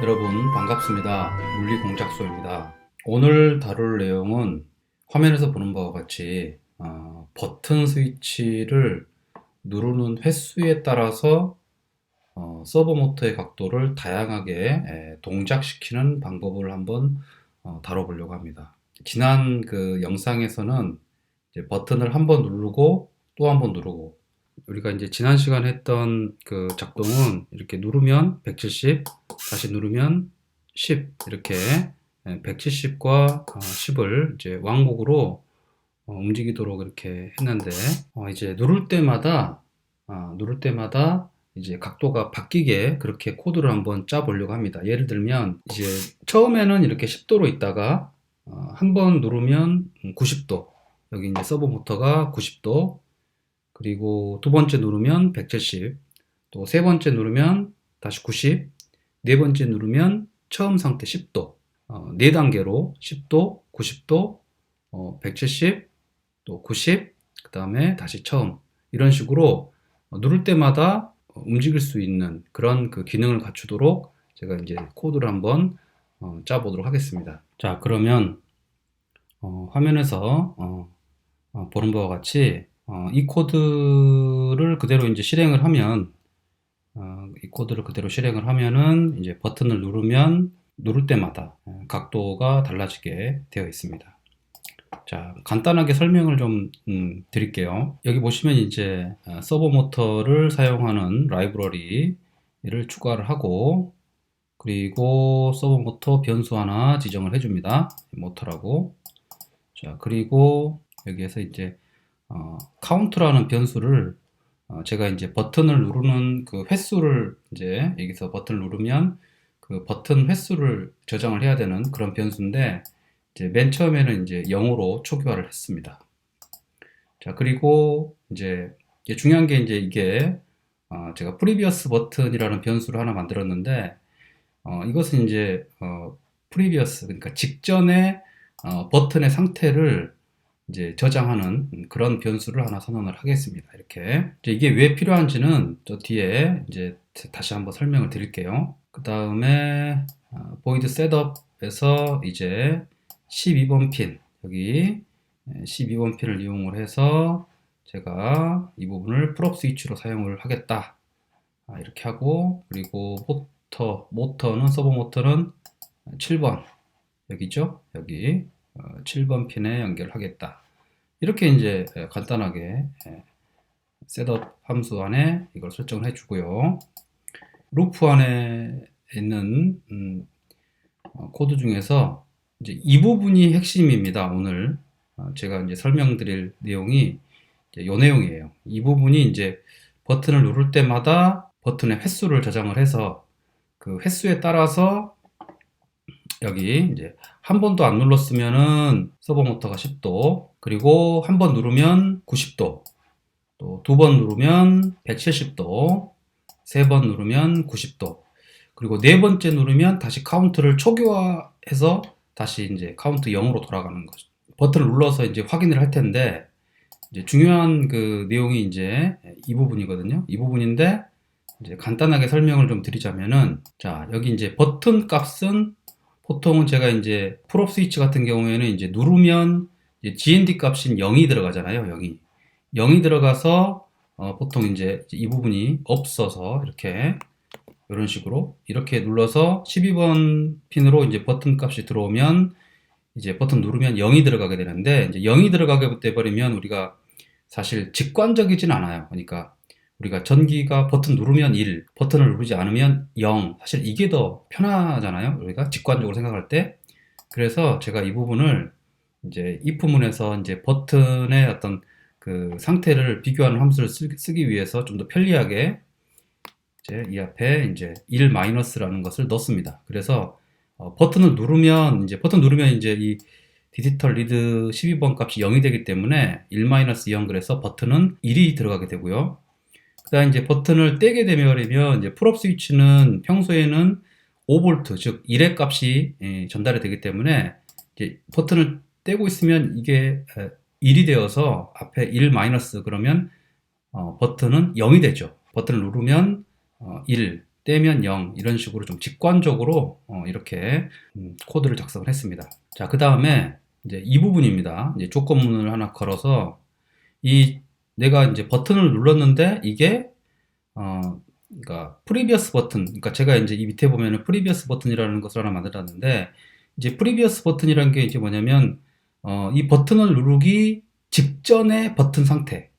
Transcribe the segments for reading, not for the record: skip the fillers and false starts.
여러분 반갑습니다. 물리공작소입니다. 오늘 다룰 내용은 화면에서 보는 바와 같이 버튼 스위치를 누르는 횟수에 따라서 서버 모터의 각도를 다양하게 동작시키는 방법을 한번 다뤄보려고 합니다. 지난 그 영상에서는 이제 버튼을 한번 누르고 또 한번 누르고, 우리가 이제 지난 시간에 했던 그 작동은 이렇게 누르면 170, 다시 누르면 10, 이렇게 170과 10을 이제 왕복으로 움직이도록 이렇게 했는데, 이제 누를 때마다 이제 각도가 바뀌게 그렇게 코드를 한번 짜 보려고 합니다. 예를 들면 이제 처음에는 이렇게 10도로 있다가 한번 누르면 90도, 여기 이제 서버 모터가 90도, 그리고 두 번째 누르면 170, 또 세 번째 누르면 다시 90, 네 번째 누르면 처음 상태 10도, 네 단계로 10도, 90도, 170, 또 90, 그 다음에 다시 처음, 이런 식으로 누를 때마다 움직일 수 있는 그런 그 기능을 갖추도록 제가 이제 코드를 한번 짜보도록 하겠습니다. 자, 그러면 화면에서 보는 바와 같이 이 코드를 그대로 이제 실행을 하면, 이 코드를 그대로 실행을 하면은 이제 버튼을 누를 때마다 각도가 달라지게 되어 있습니다. 자, 간단하게 설명을 좀 드릴게요. 여기 보시면 이제 서버 모터를 사용하는 라이브러리를 추가를 하고, 그리고 서버 모터 변수 하나 지정을 해줍니다. 모터라고. 자, 그리고 여기에서 이제 카운트라는 변수를 제가 이제 버튼을 누르는 그 횟수를, 이제 여기서 버튼을 누르면 그 버튼 횟수를 저장을 해야 되는 그런 변수인데, 이제 맨 처음에는 이제 0으로 초기화를 했습니다. 자, 그리고 이제 중요한 게 이제 이게 제가 previous 버튼이라는 변수를 하나 만들었는데, 이것은 이제 previous, 그러니까 직전에 버튼의 상태를 이제 저장하는 그런 변수를 하나 선언을 하겠습니다. 이렇게. 이제 이게 왜 필요한지는 저 뒤에 이제 다시 한번 설명을 드릴게요. 그 다음에 void setup에서 이제 12번 핀, 여기 12번 핀을 이용을 해서 제가 이 부분을 프롭 스위치로 사용을 하겠다. 이렇게 하고, 그리고 모터는 서버 모터는 7번, 여기죠? 여기 7번 핀에 연결하겠다. 이렇게 이제 간단하게 셋업 함수 안에 이걸 설정을 해주고요. 루프 안에 있는 코드 중에서 이제 이 부분이 핵심입니다. 오늘 제가 이제 설명드릴 내용이 이 내용이에요. 이 부분이 이제 버튼을 누를 때마다 버튼의 횟수를 저장을 해서 그 횟수에 따라서 여기 이제 한 번도 안 눌렀으면은 서버 모터가 10도, 그리고 한 번 누르면 90도, 또 두 번 누르면 170도, 세 번 누르면 90도, 그리고 네 번째 누르면 다시 카운트를 초기화해서 다시 이제 카운트 0으로 돌아가는 거죠. 버튼을 눌러서 이제 확인을 할 텐데, 이제 중요한 그 내용이 이제 이 부분이거든요. 이 부분인데, 이제 간단하게 설명을 좀 드리자면은, 자, 여기 이제 버튼 값은 보통은 제가 이제 프롭 스위치 같은 경우에는 이제 누르면 이제 GND 값인 0이 들어가잖아요. 0이 들어가서 보통 이제 이 부분이 없어서 이렇게 이런 식으로 이렇게 눌러서 12번 핀으로 이제 버튼 값이 들어오면 이제 버튼 누르면 0이 들어가게 되는데, 이제 0이 들어가게 돼버리면 우리가 사실 직관적이진 않아요. 그러니까 우리가 전기가 버튼 누르면 1, 버튼을 누르지 않으면 0. 사실 이게 더 편하잖아요. 우리가 직관적으로 생각할 때. 그래서 제가 이 부분을 이제 if문에서 이제 버튼의 어떤 그 상태를 비교하는 함수를 쓰기 위해서 좀 더 편리하게 이제 이 앞에 이제 1 마이너스라는 것을 넣습니다. 그래서 버튼 누르면 이제 이 디지털 리드 12번 값이 0이 되기 때문에 1-0, 그래서 버튼은 1이 들어가게 되고요. 그 다음에 이제 버튼을 떼게 되면 이제 풀업 스위치는 평소에는 5V, 즉 1의 값이 전달이 되기 때문에 이제 버튼을 떼고 있으면 이게 1이 되어서 앞에 1 마이너스 그러면 버튼은 0이 되죠. 버튼을 누르면 1, 떼면 0 이런 식으로 좀 직관적으로 이렇게 코드를 작성을 했습니다. 자, 그 다음에 이제 이 부분입니다. 이제 조건문을 하나 걸어서 내가 이제 버튼을 눌렀는데 이게 그러니까 previous 버튼, 그러니까 제가 이제 이 밑에 보면은 previous 버튼이라는 것을 하나 만들었는데, 이제 previous 버튼이라는 게 이제 뭐냐면 이 버튼을 누르기 직전의 버튼 상태.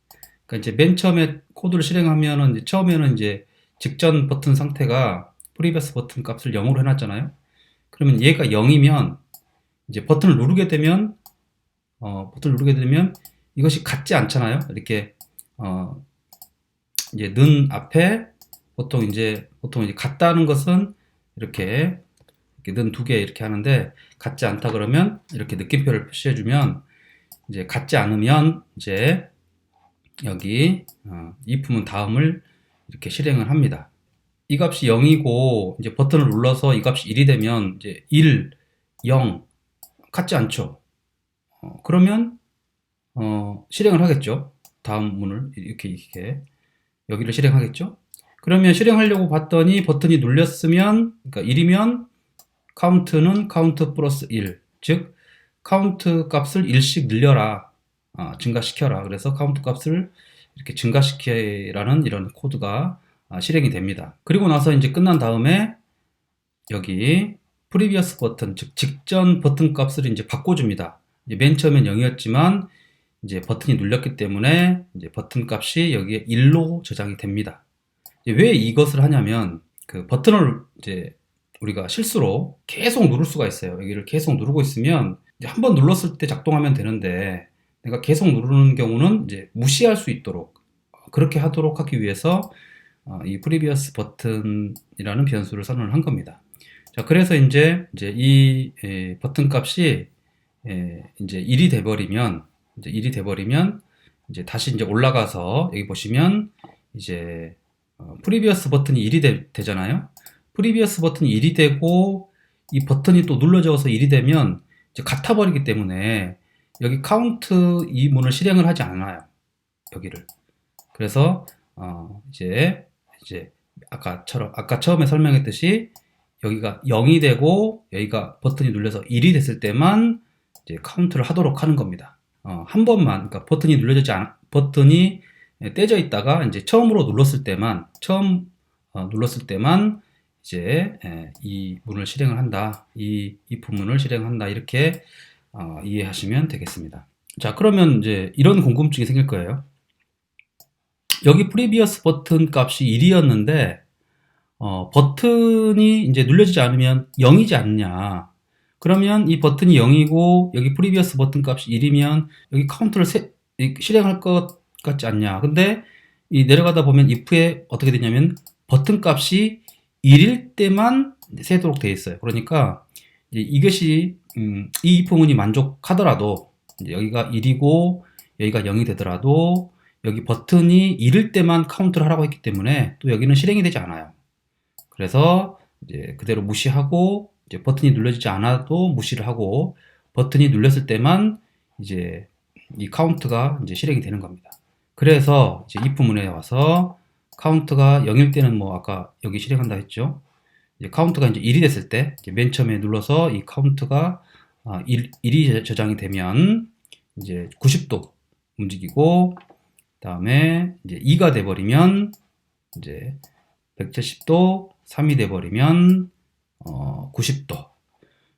그러니까 이제 맨 처음에 코드를 실행하면은 이제 처음에는 이제 직전 버튼 상태가 previous 버튼 값을 0으로 해놨잖아요. 그러면 얘가 0이면 이제 버튼을 누르게 되면 이것이 같지 않잖아요. 이렇게 이제 는 앞에 보통 이제 같다는 것은 이렇게 는 두 개 이렇게 하는데, 같지 않다 그러면 이렇게 느낌표를 표시해주면, 이제 같지 않으면 이제 여기 if문 다음을 이렇게 실행을 합니다. 이 값이 0이고 이제 버튼을 눌러서 이 값이 1이 되면 이제 1, 0 같지 않죠. 그러면 실행을 하겠죠. 다음 문을 이렇게 여기를 실행하겠죠. 그러면 실행하려고 봤더니 버튼이 눌렸으면, 그러니까 1이면 카운트는 카운트 플러스 1, 즉 카운트 값을 1씩 늘려라, 증가시켜라. 그래서 카운트 값을 이렇게 증가시키라는 이런 코드가 실행이 됩니다. 그리고 나서 이제 끝난 다음에 여기 previous 버튼, 즉 직전 버튼 값을 이제 바꿔줍니다. 이제 맨 처음엔 0이었지만 이제 버튼이 눌렸기 때문에 이제 버튼 값이 여기에 1로 저장이 됩니다. 왜 이것을 하냐면, 그 버튼을 이제 우리가 실수로 계속 누를 수가 있어요. 여기를 계속 누르고 있으면 이제 한번 눌렀을 때 작동하면 되는데, 내가 계속 누르는 경우는 이제 무시할 수 있도록 그렇게 하도록 하기 위해서 이 previous 버튼이라는 변수를 선언을 한 겁니다. 자, 그래서 이제 이 버튼 값이 이제 1이 돼버리면 이제 다시 이제 올라가서 여기 보시면 이제 previous 버튼이 1이 되잖아요. previous 버튼이 1이 되고 이 버튼이 또 눌러져서 1이 되면 이제 같아 버리기 때문에 여기 카운트 이 문을 실행을 하지 않아요. 여기를. 그래서 이제 아까 처음에 설명했듯이 여기가 0이 되고 여기가 버튼이 눌려서 1이 됐을 때만 이제 카운트를 하도록 하는 겁니다. 한 번만, 그러니까 버튼이 떼져 있다가 이제 처음으로 눌렀을 때만 이제 이 문을 실행을 한다, 이 부문을 실행한다, 이렇게 이해하시면 되겠습니다. 자, 그러면 이제 이런 궁금증이 생길 거예요. 여기 previous 버튼 값이 1이었는데 버튼이 이제 눌려지지 않으면 0이지 않냐? 그러면 이 버튼이 0이고 여기 previous 버튼 값이 1이면 여기 카운트를 실행할 것 같지 않냐? 근데 이 내려가다 보면 if에 어떻게 되냐면 버튼 값이 1일 때만 세도록 되어 있어요. 그러니까 이것이 이 if문이 만족하더라도, 이제 여기가 1이고 여기가 0이 되더라도 여기 버튼이 1일 때만 카운트를 하라고 했기 때문에 또 여기는 실행이 되지 않아요. 그래서 이제 그대로 무시하고, 이제 버튼이 눌려지지 않아도 무시를 하고, 버튼이 눌렸을 때만 이제 이 카운트가 이제 실행이 되는 겁니다. 그래서 이제 if문에 와서 카운트가 0일 때는 뭐 아까 여기 실행한다 했죠. 이제 카운트가 이제 1이 됐을 때, 이제 맨 처음에 눌러서 이 카운트가 1이 저장이 되면 이제 90도 움직이고, 다음에 이제 2가 돼버리면 이제 170도, 3이 돼버리면 90도,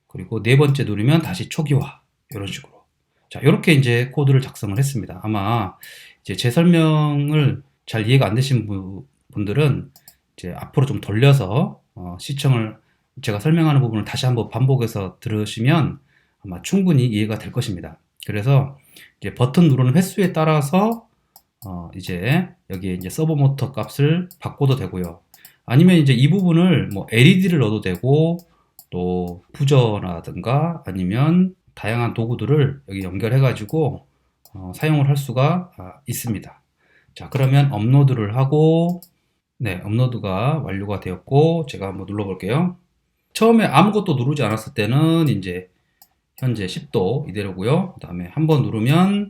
그리고 네 번째 누르면 다시 초기화, 이런 식으로. 자, 이렇게 이제 코드를 작성을 했습니다. 아마 이제 제 설명을 잘 이해가 안 되신 분들은 이제 앞으로 좀 돌려서 시청을, 제가 설명하는 부분을 다시 한번 반복해서 들으시면 아마 충분히 이해가 될 것입니다. 그래서 이제 버튼 누르는 횟수에 따라서 이제 여기에 이제 서버 모터 값을 바꿔도 되고요. 아니면 이제 이 부분을 뭐 LED를 넣어도 되고, 또 부저라든가 아니면 다양한 도구들을 여기 연결해 가지고 사용을 할 수가 있습니다. 자, 그러면 업로드를 하고, 네, 업로드가 완료가 되었고, 제가 한번 눌러 볼게요. 처음에 아무것도 누르지 않았을 때는 이제 현재 10도 이대로고요. 그 다음에 한번 누르면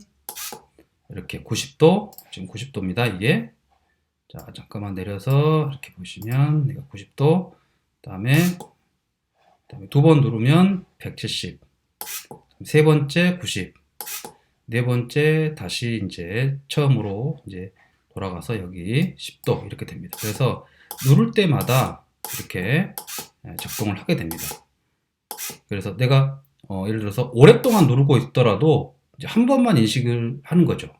이렇게 90도, 지금 90도입니다. 이게 자, 잠깐만 내려서 이렇게 보시면 내가 90도, 그다음에 두 번 누르면 170, 세 번째 90, 네 번째 다시 이제 처음으로 이제 돌아가서 여기 10도 이렇게 됩니다. 그래서 누를 때마다 이렇게 작동을 하게 됩니다. 그래서 내가 예를 들어서 오랫동안 누르고 있더라도 이제 한 번만 인식을 하는 거죠.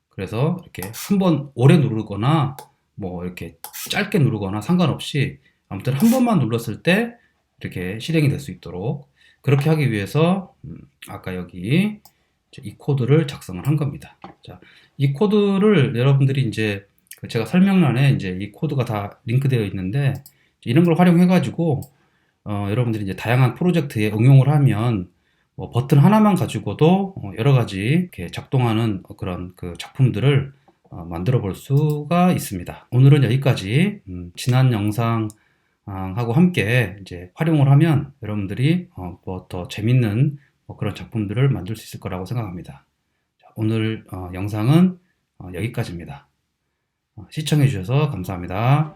그래서 이렇게 한 번 오래 누르거나 뭐 이렇게 짧게 누르거나 상관없이 아무튼 한 번만 눌렀을 때 이렇게 실행이 될 수 있도록 그렇게 하기 위해서 아까 여기 이 코드를 작성을 한 겁니다. 자, 이 코드를 여러분들이 이제 제가 설명란에 이제 이 코드가 다 링크되어 있는데 이런 걸 활용해 가지고 여러분들이 이제 다양한 프로젝트에 응용을 하면 뭐 버튼 하나만 가지고도 여러 가지 이렇게 작동하는 그런 그 작품들을 만들어 볼 수가 있습니다. 오늘은 여기까지 지난 영상하고 함께 이제 활용을 하면 여러분들이 뭐 더 재밌는 그런 작품들을 만들 수 있을 거라고 생각합니다. 자, 오늘 영상은 여기까지입니다. 시청해 주셔서 감사합니다.